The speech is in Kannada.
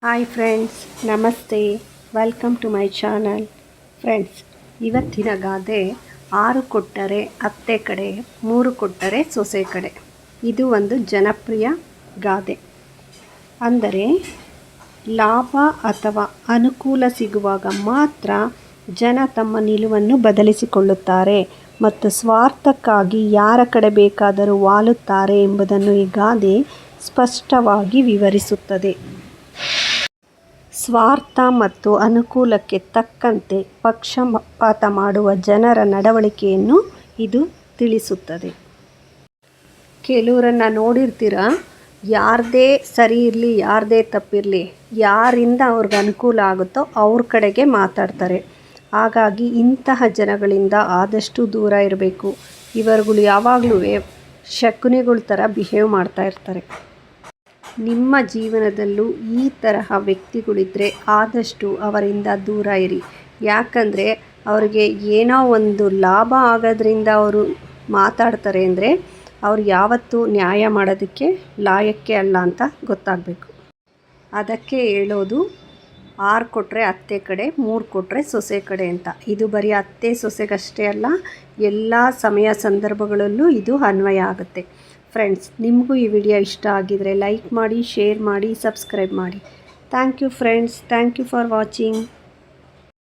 ಹಾಯ್ ಫ್ರೆಂಡ್ಸ್, ನಮಸ್ತೆ. Welcome to my channel. Friends, ಇವತ್ತಿನ ಗಾದೆ 6 ಕೊಟ್ಟರೆ ಅತ್ತೆ ಕಡೆ, 3 ಕೊಟ್ಟರೆ ಸೊಸೆ ಕಡೆ. ಇದು ಒಂದು ಜನಪ್ರಿಯ ಗಾದೆ. ಅಂದರೆ ಲಾಭ ಅಥವಾ ಅನುಕೂಲ ಸಿಗುವಾಗ ಮಾತ್ರ ಜನ ತಮ್ಮ ನಿಲುವನ್ನು ಬದಲಿಸಿಕೊಳ್ಳುತ್ತಾರೆ ಮತ್ತು ಸ್ವಾರ್ಥಕ್ಕಾಗಿ ಯಾರ ಕಡೆ ಬೇಕಾದರೂ ವಾಲುತ್ತಾರೆ ಎಂಬುದನ್ನು ಈ ಗಾದೆ ಸ್ಪಷ್ಟವಾಗಿ ವಿವರಿಸುತ್ತದೆ. ಸ್ವಾರ್ಥ ಮತ್ತು ಅನುಕೂಲಕ್ಕೆ ತಕ್ಕಂತೆ ಪಕ್ಷಪಾತ ಮಾಡುವ ಜನರ ನಡವಳಿಕೆಯನ್ನು ಇದು ತಿಳಿಸುತ್ತದೆ. ಕೆಲವರನ್ನು ನೋಡಿರ್ತೀರ, ಯಾರದೇ ಸರಿ ಇರಲಿ ಯಾರದೇ ತಪ್ಪಿರಲಿ, ಯಾರಿಂದ ಅವ್ರಿಗೆ ಅನುಕೂಲ ಆಗುತ್ತೋ ಅವ್ರ ಕಡೆಗೆ ಮಾತಾಡ್ತಾರೆ. ಹಾಗಾಗಿ ಇಂತಹ ಜನಗಳಿಂದ ಆದಷ್ಟು ದೂರ ಇರಬೇಕು. ಇವರುಗಳು ಯಾವಾಗಲೂ ಶಕುನಿಗಳ ಥರ ಬಿಹೇವ್ ಮಾಡ್ತಾ ಇರ್ತಾರೆ. ನಿಮ್ಮ ಜೀವನದಲ್ಲೂ ಈ ತರಹ ವ್ಯಕ್ತಿಗಳಿದ್ದರೆ ಆದಷ್ಟು ಅವರಿಂದ ದೂರ ಇರಿ. ಯಾಕಂದರೆ ಅವ್ರಿಗೆ ಏನೋ ಒಂದು ಲಾಭ ಆಗೋದ್ರಿಂದ ಅವರು ಮಾತಾಡ್ತಾರೆ ಅಂದರೆ ಅವ್ರು ಯಾವತ್ತೂ ನ್ಯಾಯ ಮಾಡೋದಕ್ಕೆ ಲಾಯಕ್ಕೆ ಅಲ್ಲ ಅಂತ ಗೊತ್ತಾಗಬೇಕು. ಅದಕ್ಕೆ ಹೇಳೋದು 6 ಕೊಟ್ಟರೆ ಅತ್ತೆ ಕಡೆ, 3 ಕೊಟ್ಟರೆ ಸೊಸೆ ಕಡೆ ಅಂತ. ಇದು ಬರೀ ಅತ್ತೆ ಸೊಸೆಗಷ್ಟೇ ಅಲ್ಲ, ಎಲ್ಲ ಸಮಯ ಸಂದರ್ಭಗಳಲ್ಲೂ ಇದು ಅನ್ವಯ ಆಗುತ್ತೆ. ಫ್ರೆಂಡ್ಸ್, ನಿಮಗೂ ಈ ವಿಡಿಯೋ ಇಷ್ಟ ಆಗಿದರೆ ಲೈಕ್ ಮಾಡಿ, ಶೇರ್ ಮಾಡಿ, ಸಬ್ಸ್ಕ್ರೈಬ್ ಮಾಡಿ. Thank you friends. Thank you for watching.